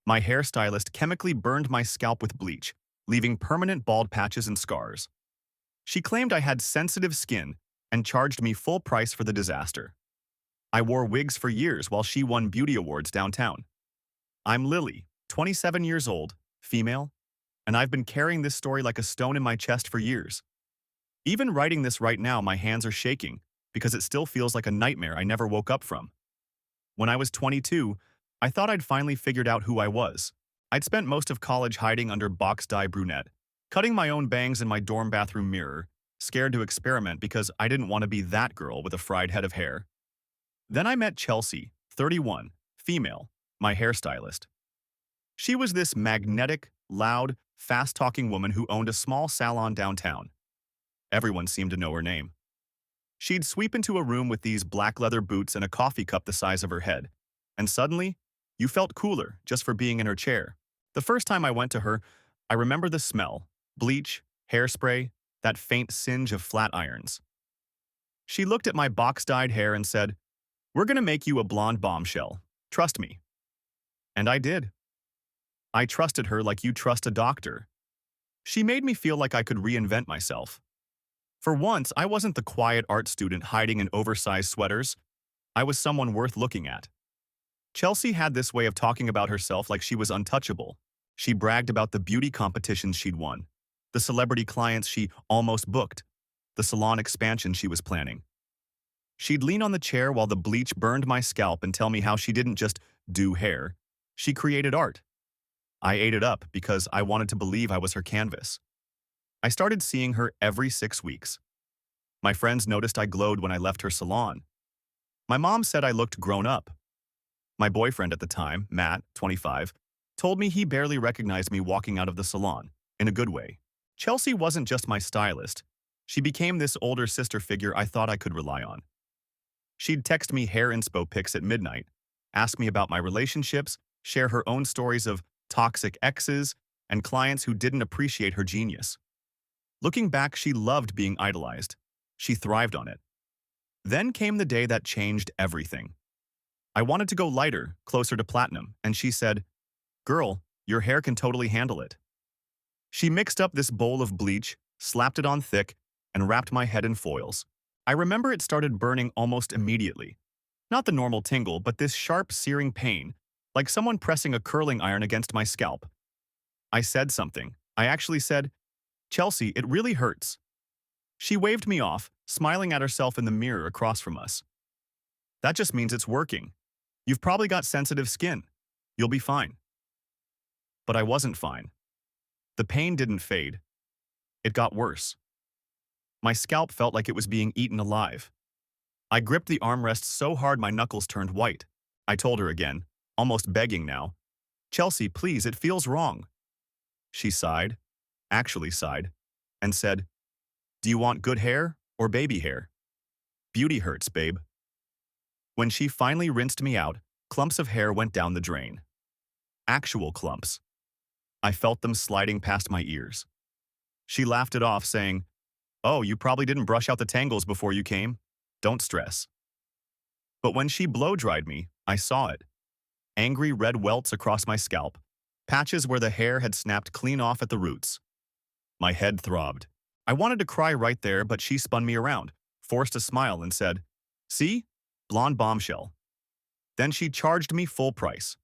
My hairstylist chemically burned my scalp with bleach, leaving permanent bald patches and scars. She claimed I had sensitive skin and charged me full price for the disaster. I wore wigs for years while she won beauty awards downtown. I'm Lily, 27 years old, female, and I've been carrying this story like a stone in my chest for years. Even writing this right now, my hands are shaking because it still feels like a nightmare I never woke up from. When I was 22, I thought I'd finally figured out who I was. I'd spent most of college hiding under box-dye brunette, cutting my own bangs in my dorm bathroom mirror, scared to experiment because I didn't want to be that girl with a fried head of hair. Then I met Chelsea, 31, female, my hairstylist. She was this magnetic, loud, fast-talking woman who owned a small salon downtown. Everyone seemed to know her name. She'd sweep into a room with these black leather boots and a coffee cup the size of her head, and suddenly, you felt cooler just for being in her chair. The first time I went to her, I remember the smell: bleach, hairspray, that faint singe of flat irons. She looked at my box-dyed hair and said, "We're gonna make you a blonde bombshell. Trust me." And I did. I trusted her like you trust a doctor. She made me feel like I could reinvent myself. For once, I wasn't the quiet art student hiding in oversized sweaters. I was someone worth looking at. Chelsea had this way of talking about herself like she was untouchable. She bragged about the beauty competitions she'd won, the celebrity clients she almost booked, the salon expansion she was planning. She'd lean on the chair while the bleach burned my scalp and tell me how she didn't just do hair, she created art. I ate it up because I wanted to believe I was her canvas. I started seeing her every 6 weeks. My friends noticed I glowed when I left her salon. My mom said I looked grown up. My boyfriend at the time, Matt, 25, told me he barely recognized me walking out of the salon, in a good way. Chelsea wasn't just my stylist. She became this older sister figure I thought I could rely on. She'd text me hair inspo pics at midnight, ask me about my relationships, share her own stories of toxic exes and clients who didn't appreciate her genius. Looking back, she loved being idolized. She thrived on it. Then came the day that changed everything. I wanted to go lighter, closer to platinum, and she said, "Girl, your hair can totally handle it." She mixed up this bowl of bleach, slapped it on thick, and wrapped my head in foils. I remember it started burning almost immediately. Not the normal tingle, but this sharp, searing pain, like someone pressing a curling iron against my scalp. I said something. I actually said, "Chelsea, it really hurts." She waved me off, smiling at herself in the mirror across from us. "That just means it's working. You've probably got sensitive skin. You'll be fine." But I wasn't fine. The pain didn't fade. It got worse. My scalp felt like it was being eaten alive. I gripped the armrest so hard my knuckles turned white. I told her again, almost begging now, "Chelsea, please, it feels wrong." She sighed, actually sighed, and said, "Do you want good hair or baby hair? Beauty hurts, babe." When she finally rinsed me out, clumps of hair went down the drain. Actual clumps. I felt them sliding past my ears. She laughed it off, saying, "Oh, you probably didn't brush out the tangles before you came. Don't stress." But when she blow-dried me, I saw it. Angry red welts across my scalp, patches where the hair had snapped clean off at the roots. My head throbbed. I wanted to cry right there, but she spun me around, forced a smile, and said, "See? Blonde bombshell." Then she charged me full price.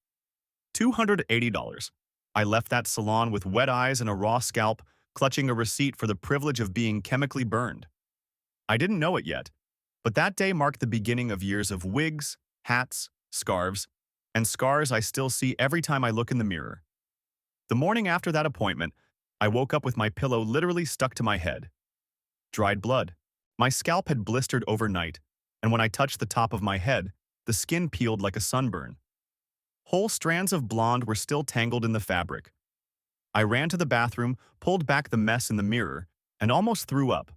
$280. I left that salon with wet eyes and a raw scalp, clutching a receipt for the privilege of being chemically burned. I didn't know it yet, but that day marked the beginning of years of wigs, hats, scarves, and scars I still see every time I look in the mirror. The morning after that appointment, I woke up with my pillow literally stuck to my head. Dried blood. My scalp had blistered overnight, and when I touched the top of my head, the skin peeled like a sunburn. Whole strands of blonde were still tangled in the fabric. I ran to the bathroom, pulled back the mess in the mirror, and almost threw up.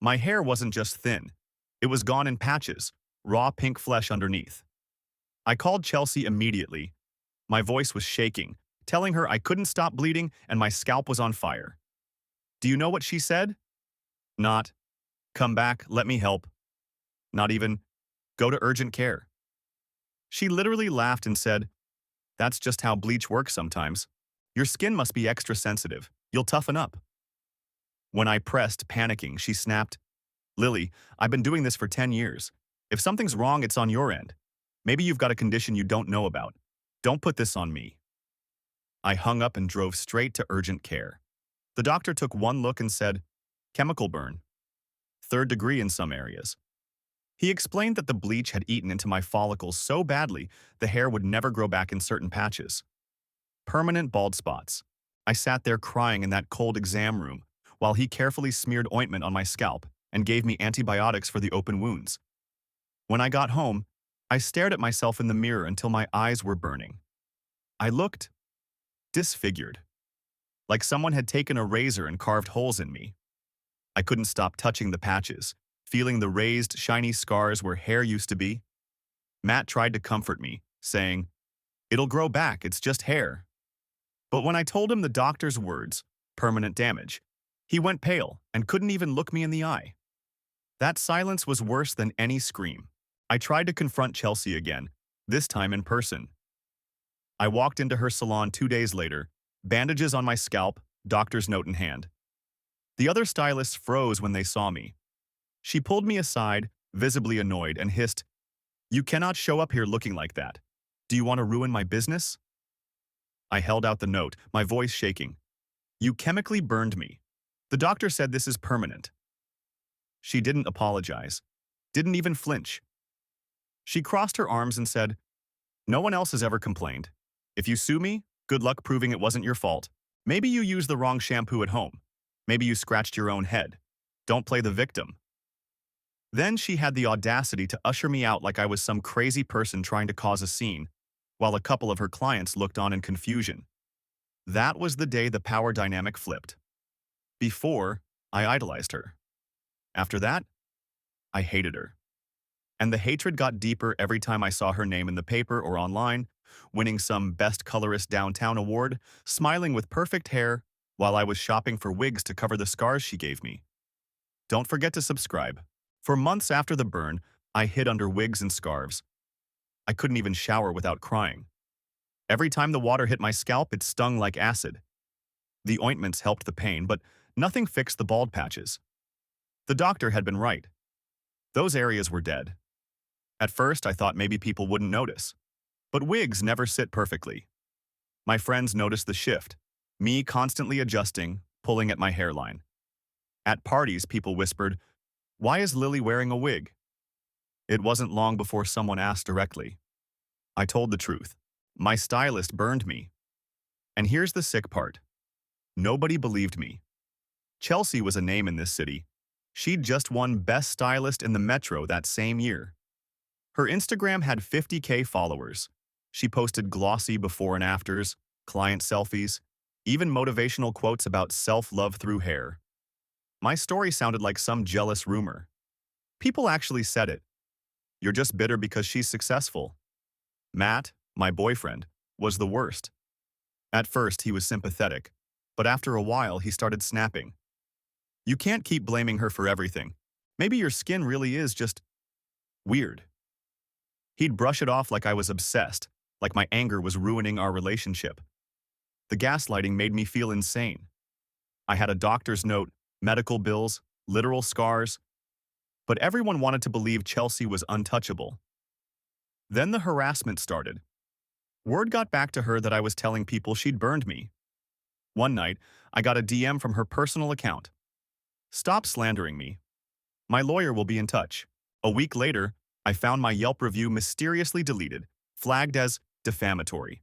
My hair wasn't just thin. It was gone in patches, raw pink flesh underneath. I called Chelsea immediately. My voice was shaking, telling her I couldn't stop bleeding and my scalp was on fire. Do you know what she said? Not, "Come back, let me help." Not even, "Go to urgent care." She literally laughed and said, That's just how bleach works sometimes. Your skin must be extra sensitive. You'll toughen up. When I pressed, panicking, she snapped, Lily, I've been doing this for 10 years. If something's wrong, it's on your end. Maybe you've got a condition you don't know about. Don't put this on me. I hung up and drove straight to urgent care. The doctor took one look and said, chemical burn. Third degree in some areas. He explained that the bleach had eaten into my follicles so badly the hair would never grow back in certain patches. Permanent bald spots. I sat there crying in that cold exam room while he carefully smeared ointment on my scalp and gave me antibiotics for the open wounds. When I got home, I stared at myself in the mirror until my eyes were burning. I looked disfigured, like someone had taken a razor and carved holes in me. I couldn't stop touching the patches, feeling the raised, shiny scars where hair used to be. Matt tried to comfort me, saying, "It'll grow back, it's just hair." But when I told him the doctor's words, permanent damage, he went pale and couldn't even look me in the eye. That silence was worse than any scream. I tried to confront Chelsea again, this time in person. I walked into her salon 2 days later, bandages on my scalp, doctor's note in hand. The other stylists froze when they saw me. She pulled me aside, visibly annoyed, and hissed, "You cannot show up here looking like that. Do you want to ruin my business?" I held out the note, my voice shaking. "You chemically burned me. The doctor said this is permanent." She didn't apologize, didn't even flinch. She crossed her arms and said, "No one else has ever complained. If you sue me, good luck proving it wasn't your fault. Maybe you used the wrong shampoo at home. Maybe you scratched your own head. Don't play the victim." Then she had the audacity to usher me out like I was some crazy person trying to cause a scene, while a couple of her clients looked on in confusion. That was the day the power dynamic flipped. Before, I idolized her. After that, I hated her. And the hatred got deeper every time I saw her name in the paper or online, winning some Best Colorist Downtown award, smiling with perfect hair, while I was shopping for wigs to cover the scars she gave me. Don't forget to subscribe. For months after the burn, I hid under wigs and scarves. I couldn't even shower without crying. Every time the water hit my scalp, it stung like acid. The ointments helped the pain, but nothing fixed the bald patches. The doctor had been right. Those areas were dead. At first, I thought maybe people wouldn't notice. But wigs never sit perfectly. My friends noticed the shift, me constantly adjusting, pulling at my hairline. At parties, people whispered, "Why is Lily wearing a wig?" It wasn't long before someone asked directly. I told the truth. My stylist burned me. And here's the sick part. Nobody believed me. Chelsea was a name in this city. She'd just won Best Stylist in the Metro that same year. Her Instagram had 50K followers. She posted glossy before and afters, client selfies, even motivational quotes about self-love through hair. My story sounded like some jealous rumor. People actually said it. "You're just bitter because she's successful." Matt, my boyfriend, was the worst. At first, he was sympathetic, but after a while, he started snapping. "You can't keep blaming her for everything. Maybe your skin really is just weird." He'd brush it off like I was obsessed, like my anger was ruining our relationship. The gaslighting made me feel insane. I had a doctor's note, medical bills, literal scars, but everyone wanted to believe Chelsea was untouchable. Then the harassment started. Word got back to her that I was telling people she'd burned me. One night, I got a DM from her personal account. "Stop slandering me. My lawyer will be in touch." A week later, I found my Yelp review mysteriously deleted, flagged as defamatory.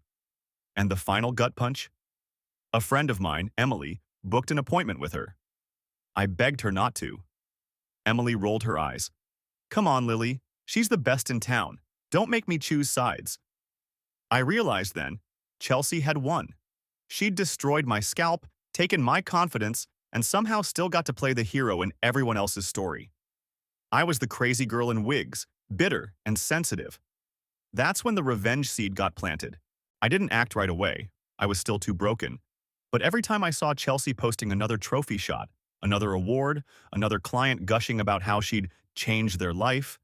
And the final gut punch? A friend of mine, Emily, booked an appointment with her. I begged her not to. Emily rolled her eyes. "Come on, Lily. She's the best in town. Don't make me choose sides." I realized then, Chelsea had won. She'd destroyed my scalp, taken my confidence, and somehow still got to play the hero in everyone else's story. I was the crazy girl in wigs, bitter and sensitive. That's when the revenge seed got planted. I didn't act right away. I was still too broken. But every time I saw Chelsea posting another trophy shot, another award, another client gushing about how she'd changed their life,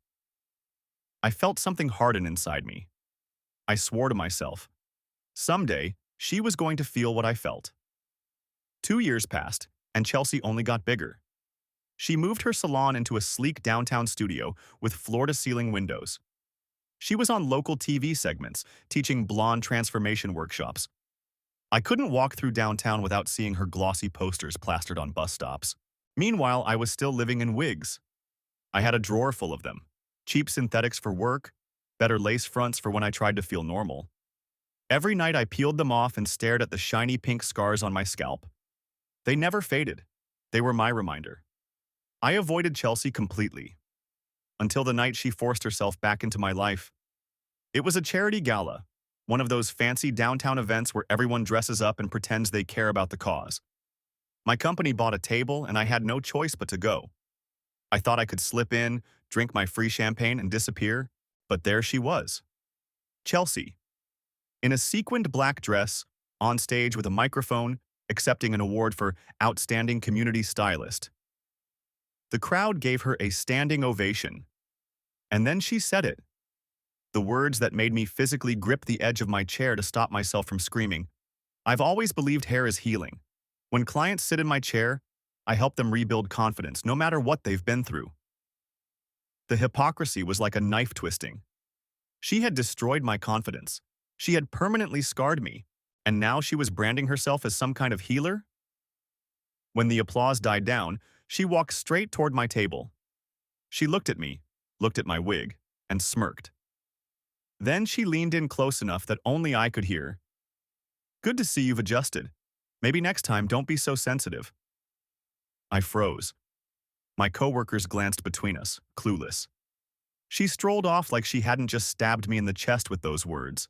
I felt something harden inside me. I swore to myself, Someday, she was going to feel what I felt. 2 years passed, and Chelsea only got bigger. She moved her salon into a sleek downtown studio with floor-to-ceiling windows. She was on local TV segments, teaching blonde transformation workshops. I couldn't walk through downtown without seeing her glossy posters plastered on bus stops. Meanwhile, I was still living in wigs. I had a drawer full of them. Cheap synthetics for work, better lace fronts for when I tried to feel normal. Every night I peeled them off and stared at the shiny pink scars on my scalp. They never faded. They were my reminder. I avoided Chelsea completely, until the night she forced herself back into my life. It was a charity gala, one of those fancy downtown events where everyone dresses up and pretends they care about the cause. My company bought a table and I had no choice but to go. I thought I could slip in, drink my free champagne and disappear, but there she was. Chelsea, in a sequined black dress, on stage with a microphone, accepting an award for Outstanding Community Stylist. The crowd gave her a standing ovation. And then she said it. The words that made me physically grip the edge of my chair to stop myself from screaming. I've always believed hair is healing. When clients sit in my chair, I help them rebuild confidence, no matter what they've been through. The hypocrisy was like a knife twisting. She had destroyed my confidence. She had permanently scarred me, and now she was branding herself as some kind of healer? When the applause died down, she walked straight toward my table. She looked at me, looked at my wig, and smirked. Then she leaned in close enough that only I could hear. Good to see you've adjusted. Maybe next time don't be so sensitive. I froze. My coworkers glanced between us, clueless. She strolled off like she hadn't just stabbed me in the chest with those words.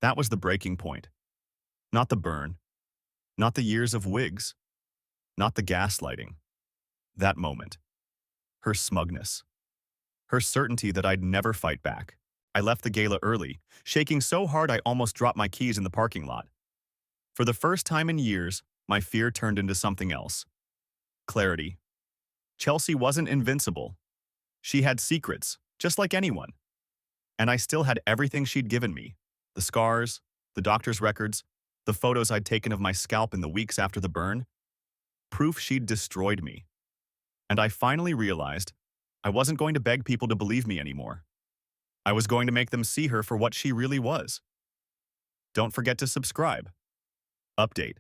That was the breaking point. Not the burn. Not the years of wigs. Not the gaslighting. That moment. Her smugness. Her certainty that I'd never fight back. I left the gala early, shaking so hard I almost dropped my keys in the parking lot. For the first time in years, my fear turned into something else. Clarity. Chelsea wasn't invincible. She had secrets, just like anyone. And I still had everything she'd given me. The scars, the doctor's records, the photos I'd taken of my scalp in the weeks after the burn. Proof she'd destroyed me. And I finally realized I wasn't going to beg people to believe me anymore. I was going to make them see her for what she really was. Don't forget to subscribe. Update.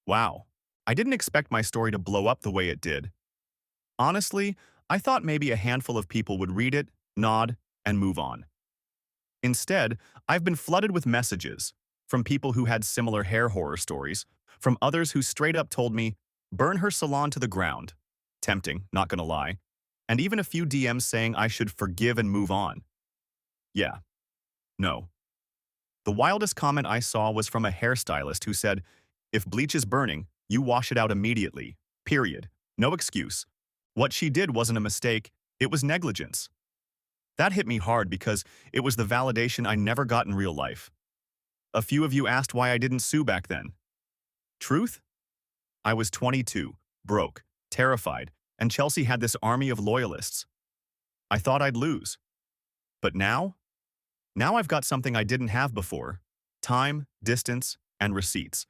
Wow, I didn't expect my story to blow up the way it did. Honestly, I thought maybe a handful of people would read it, nod, and move on. Instead, I've been flooded with messages from people who had similar hair horror stories, from others who straight up told me, burn her salon to the ground. Tempting, not gonna lie. And even a few DMs saying I should forgive and move on. Yeah. No. The wildest comment I saw was from a hairstylist who said, if bleach is burning, you wash it out immediately. Period. No excuse. What she did wasn't a mistake, it was negligence. That hit me hard because it was the validation I never got in real life. A few of you asked why I didn't sue back then. Truth? I was 22, broke, terrified, and Chelsea had this army of loyalists. I thought I'd lose. But now? Now I've got something I didn't have before. Time, distance, and receipts.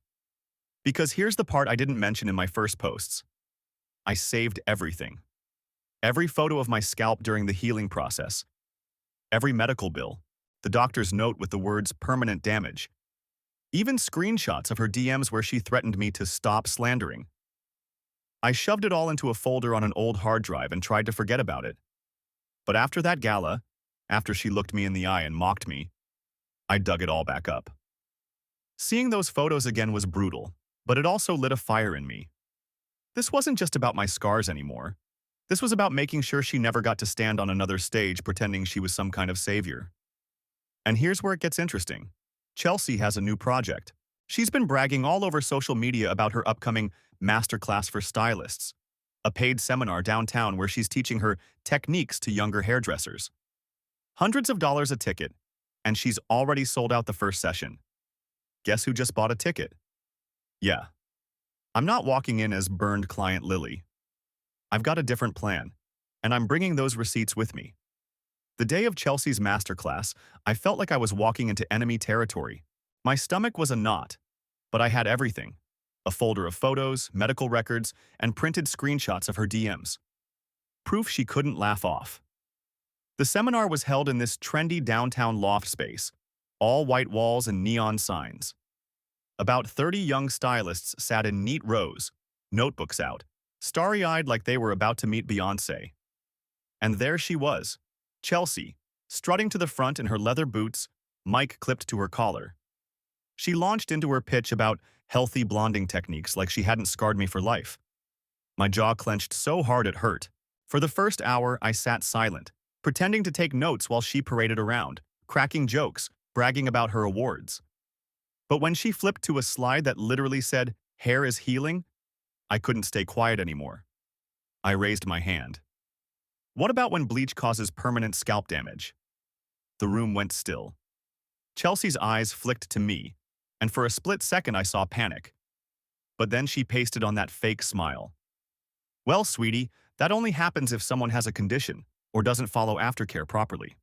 Because here's the part I didn't mention in my first posts. I saved everything. Every photo of my scalp during the healing process. Every medical bill. The doctor's note with the words permanent damage. Even screenshots of her DMs where she threatened me to stop slandering. I shoved it all into a folder on an old hard drive and tried to forget about it. But after that gala, after she looked me in the eye and mocked me, I dug it all back up. Seeing those photos again was brutal, but it also lit a fire in me. This wasn't just about my scars anymore. This was about making sure she never got to stand on another stage pretending she was some kind of savior. And here's where it gets interesting. Chelsea has a new project. She's been bragging all over social media about her upcoming masterclass for stylists, a paid seminar downtown where she's teaching her techniques to younger hairdressers. Hundreds of dollars a ticket, and she's already sold out the first session. Guess who just bought a ticket? Yeah. I'm not walking in as burned client Lily. I've got a different plan, and I'm bringing those receipts with me. The day of Chelsea's masterclass, I felt like I was walking into enemy territory. My stomach was a knot, but I had everything. A folder of photos, medical records, and printed screenshots of her DMs. Proof she couldn't laugh off. The seminar was held in this trendy downtown loft space, all white walls and neon signs. About 30 young stylists sat in neat rows, notebooks out, starry-eyed like they were about to meet Beyoncé. And there she was, Chelsea, strutting to the front in her leather boots, mic clipped to her collar. She launched into her pitch about healthy blonding techniques like she hadn't scarred me for life. My jaw clenched so hard it hurt. For the first hour, I sat silent, pretending to take notes while she paraded around, cracking jokes, bragging about her awards. But when she flipped to a slide that literally said, "Hair is healing," I couldn't stay quiet anymore. I raised my hand. What about when bleach causes permanent scalp damage? The room went still. Chelsea's eyes flicked to me, and for a split second I saw panic. But then she pasted on that fake smile. Well, sweetie, that only happens if someone has a condition or doesn't follow aftercare properly.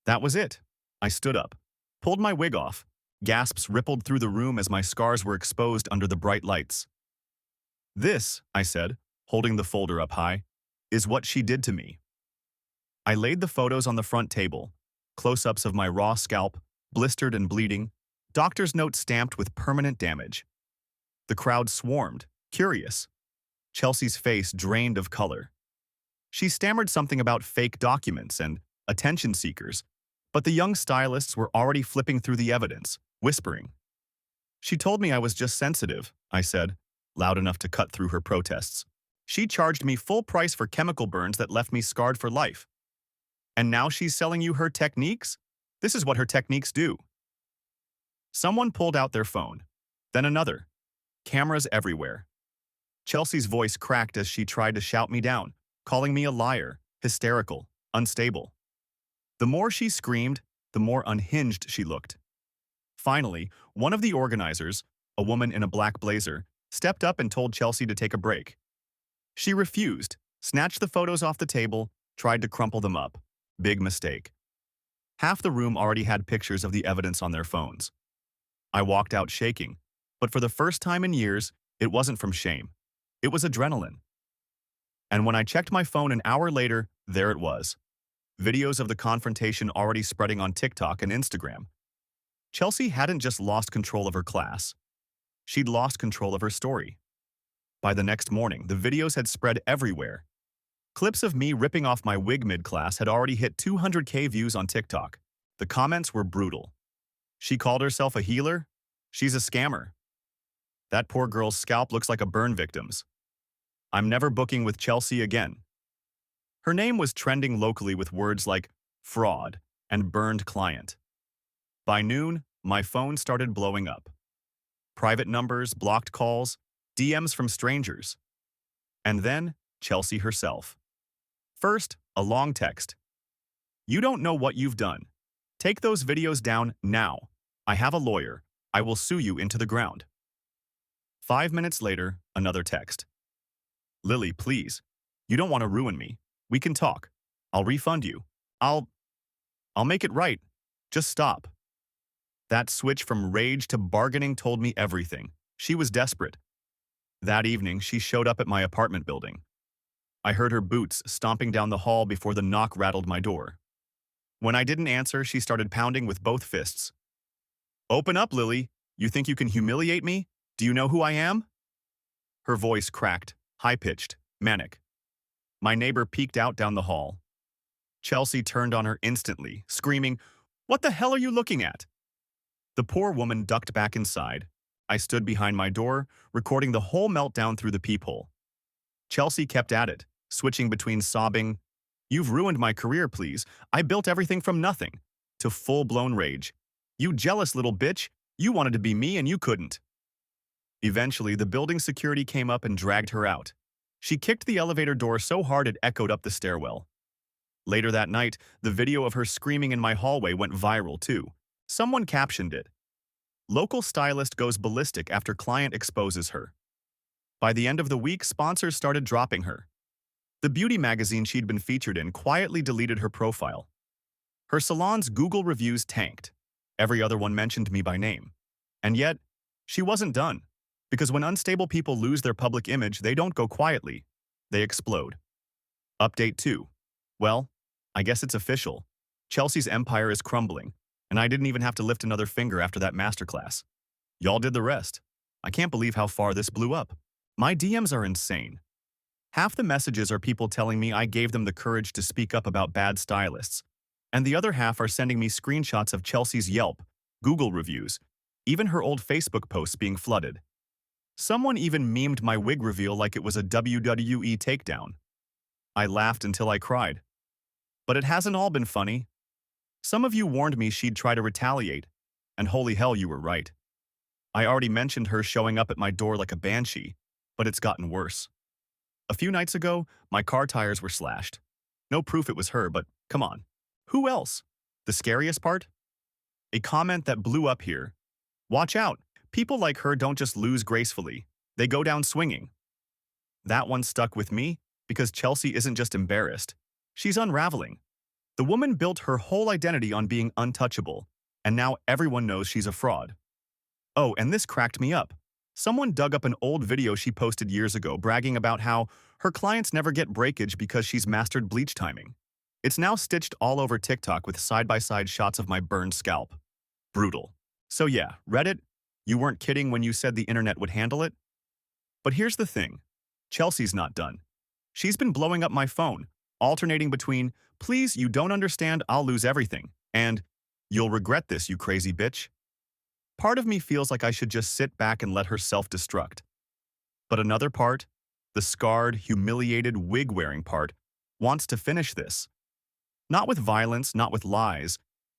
That was it. I stood up, pulled my wig off. Gasps rippled through the room as my scars were exposed under the bright lights. This, I said, holding the folder up high, is what she did to me. I laid the photos on the front table, close-ups of my raw scalp, blistered and bleeding, doctor's note stamped with permanent damage. The crowd swarmed, curious. Chelsea's face drained of color. She stammered something about fake documents and attention seekers, but the young stylists were already flipping through the evidence, whispering. She told me I was just sensitive, I said, loud enough to cut through her protests. She charged me full price for chemical burns that left me scarred for life. And now she's selling you her techniques? This is what her techniques do. Someone pulled out their phone, then another. Cameras everywhere. Chelsea's voice cracked as she tried to shout me down, calling me a liar, hysterical, unstable. The more she screamed, the more unhinged she looked. Finally, one of the organizers, a woman in a black blazer, stepped up and told Chelsea to take a break. She refused, snatched the photos off the table, tried to crumple them up. Big mistake. Half the room already had pictures of the evidence on their phones. I walked out shaking, but for the first time in years, it wasn't from shame. It was adrenaline. And when I checked my phone an hour later, there it was. Videos of the confrontation already spreading on TikTok and Instagram. Chelsea hadn't just lost control of her class. She'd lost control of her story. By the next morning, the videos had spread everywhere. Clips of me ripping off my wig mid-class had already hit 200K views on TikTok. The comments were brutal. She called herself a healer? She's a scammer. That poor girl's scalp looks like a burn victim's. I'm never booking with Chelsea again. Her name was trending locally with words like fraud and burned client. By noon, my phone started blowing up. Private numbers, blocked calls, DMs from strangers. And then, Chelsea herself. First, a long text. You don't know what you've done. Take those videos down now. I have a lawyer. I will sue you into the ground. 5 minutes later, another text. Lily, please. You don't want to ruin me. We can talk. I'll refund you. I'll make it right. Just stop. That switch from rage to bargaining told me everything. She was desperate. That evening, she showed up at my apartment building. I heard her boots stomping down the hall before the knock rattled my door. When I didn't answer, she started pounding with both fists. Open up, Lily. You think you can humiliate me? Do you know who I am? Her voice cracked, high-pitched, manic. My neighbor peeked out down the hall. Chelsea turned on her instantly, screaming, "What the hell are you looking at?" The poor woman ducked back inside. I stood behind my door, recording the whole meltdown through the peephole. Chelsea kept at it, switching between sobbing, "You've ruined my career, please. I built everything from nothing," to full-blown rage. "You jealous little bitch. You wanted to be me and you couldn't." Eventually, the building security came up and dragged her out. She kicked the elevator door so hard it echoed up the stairwell. Later that night, the video of her screaming in my hallway went viral too. Someone captioned it, "Local stylist goes ballistic after client exposes her." By the end of the week, sponsors started dropping her. The beauty magazine she'd been featured in quietly deleted her profile. Her salon's Google reviews tanked. Every other one mentioned me by name. And yet, she wasn't done. Because when unstable people lose their public image, they don't go quietly. They explode. Update 2. Well, I guess it's official. Chelsea's empire is crumbling, and I didn't even have to lift another finger after that masterclass. Y'all did the rest. I can't believe how far this blew up. My DMs are insane. Half the messages are people telling me I gave them the courage to speak up about bad stylists, and the other half are sending me screenshots of Chelsea's Yelp, Google reviews, even her old Facebook posts being flooded. Someone even memed my wig reveal like it was a WWE takedown. I laughed until I cried. But it hasn't all been funny. Some of you warned me she'd try to retaliate, and holy hell, you were right. I already mentioned her showing up at my door like a banshee, but it's gotten worse. A few nights ago, my car tires were slashed. No proof it was her, but come on. Who else? The scariest part? A comment that blew up here. Watch out. People like her don't just lose gracefully. They go down swinging. That one stuck with me because Chelsea isn't just embarrassed. She's unraveling. The woman built her whole identity on being untouchable, and now everyone knows she's a fraud. Oh, and this cracked me up. Someone dug up an old video she posted years ago bragging about how her clients never get breakage because she's mastered bleach timing. It's now stitched all over TikTok with side-by-side shots of my burned scalp. Brutal. So yeah, Reddit, you weren't kidding when you said the internet would handle it? But here's the thing. Chelsea's not done. She's been blowing up my phone, alternating between, please, you don't understand, I'll lose everything, and, you'll regret this, you crazy bitch. Part of me feels like I should just sit back and let her self-destruct. But another part, the scarred, humiliated, wig-wearing part, wants to finish this. Not with violence, not with lies,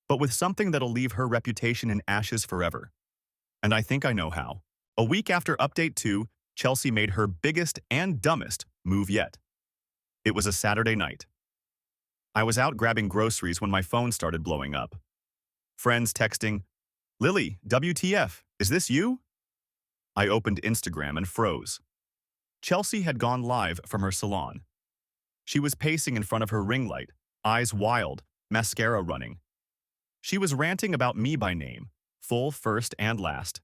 but with something that'll leave her reputation in ashes forever. And I think I know how. A week after Update 2, Chelsea made her biggest and dumbest move yet. It was a Saturday night. I was out grabbing groceries when my phone started blowing up. Friends texting, Lily, WTF, is this you? I opened Instagram and froze. Chelsea had gone live from her salon. She was pacing in front of her ring light, eyes wild, mascara running. She was ranting about me by name, full first and last.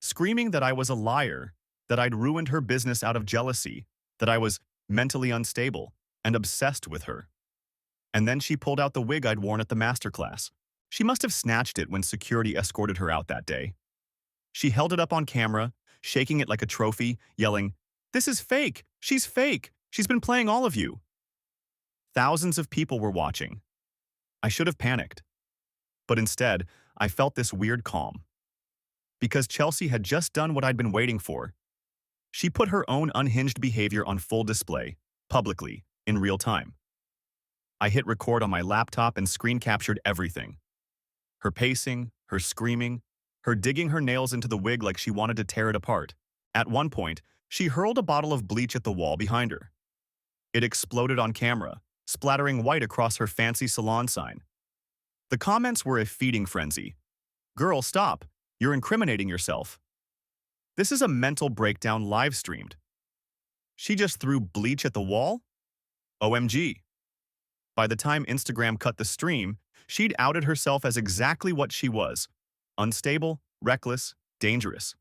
Screaming that I was a liar, that I'd ruined her business out of jealousy, that I was mentally unstable and obsessed with her. And then she pulled out the wig I'd worn at the masterclass. She must have snatched it when security escorted her out that day. She held it up on camera, shaking it like a trophy, yelling, "This is fake! She's fake! She's been playing all of you!" Thousands of people were watching. I should have panicked. But instead, I felt this weird calm. Because Chelsea had just done what I'd been waiting for. She put her own unhinged behavior on full display, publicly, in real time. I hit record on my laptop and screen captured everything. Her pacing, her screaming, her digging her nails into the wig like she wanted to tear it apart. At one point, she hurled a bottle of bleach at the wall behind her. It exploded on camera, splattering white across her fancy salon sign. The comments were a feeding frenzy. Girl, stop. You're incriminating yourself. This is a mental breakdown live-streamed. She just threw bleach at the wall? OMG. By the time Instagram cut the stream, she'd outed herself as exactly what she was. Unstable, reckless, dangerous.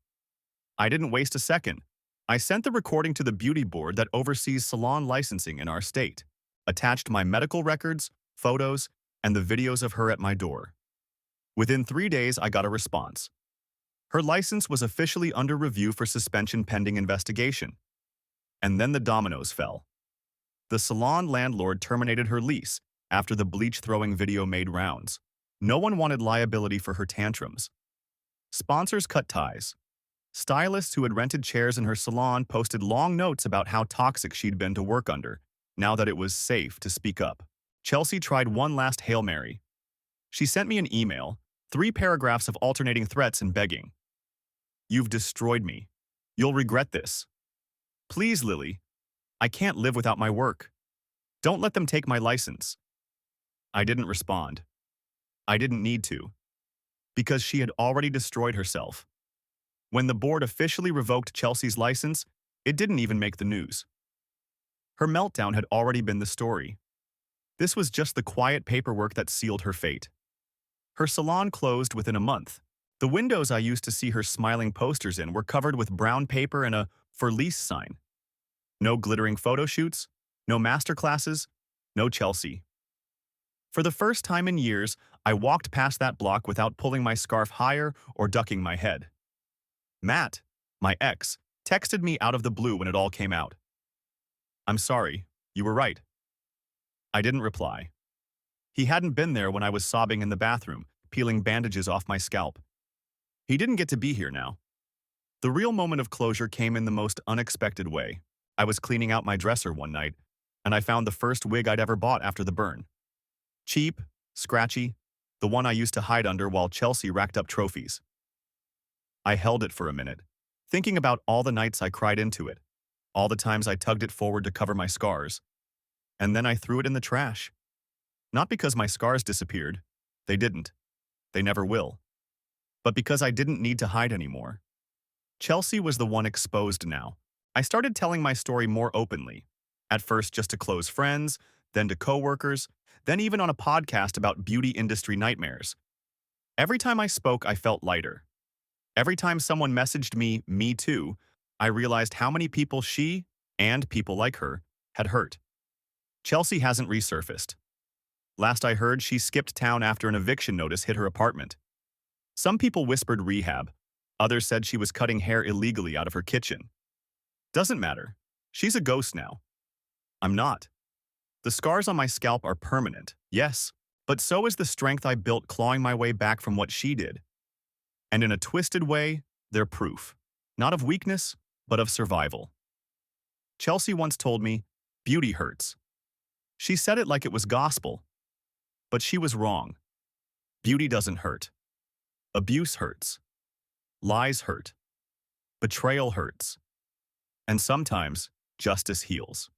I didn't waste a second. I sent the recording to the beauty board that oversees salon licensing in our state, attached my medical records, photos, and the videos of her at my door. Within 3 days, I got a response. Her license was officially under review for suspension pending investigation. And then the dominoes fell. The salon landlord terminated her lease after the bleach-throwing video made rounds. No one wanted liability for her tantrums. Sponsors cut ties. Stylists who had rented chairs in her salon posted long notes about how toxic she'd been to work under, now that it was safe to speak up. Chelsea tried one last Hail Mary. She sent me an email, 3 paragraphs of alternating threats and begging. You've destroyed me. You'll regret this. Please, Lily. I can't live without my work. Don't let them take my license. I didn't respond. I didn't need to. Because she had already destroyed herself. When the board officially revoked Chelsea's license, it didn't even make the news. Her meltdown had already been the story. This was just the quiet paperwork that sealed her fate. Her salon closed within a month, The windows I used to see her smiling posters in were covered with brown paper and a "for lease" sign. No glittering photo shoots, no master classes, no Chelsea. For the first time in years, I walked past that block without pulling my scarf higher or ducking my head. Matt, my ex, texted me out of the blue when it all came out. "I'm sorry, you were right." I didn't reply. He hadn't been there when I was sobbing in the bathroom, peeling bandages off my scalp. He didn't get to be here now. The real moment of closure came in the most unexpected way. I was cleaning out my dresser one night, and I found the first wig I'd ever bought after the burn. Cheap, scratchy, the one I used to hide under while Chelsea racked up trophies. I held it for a minute, thinking about all the nights I cried into it, all the times I tugged it forward to cover my scars, and then I threw it in the trash. Not because my scars disappeared. They didn't. They never will. But because I didn't need to hide anymore. Chelsea was the one exposed now. I started telling my story more openly. At first just to close friends, then to coworkers, then even on a podcast about beauty industry nightmares. Every time I spoke, I felt lighter. Every time someone messaged me too, I realized how many people she, and people like her, had hurt. Chelsea hasn't resurfaced. Last I heard, she skipped town after an eviction notice hit her apartment. Some people whispered rehab. Others said she was cutting hair illegally out of her kitchen. Doesn't matter. She's a ghost now. I'm not. The scars on my scalp are permanent, yes, but so is the strength I built clawing my way back from what she did. And in a twisted way, they're proof. Not of weakness, but of survival. Chelsea once told me, "Beauty hurts." She said it like it was gospel. But she was wrong. Beauty doesn't hurt. Abuse hurts. Lies hurt. Betrayal hurts. And sometimes, justice heals.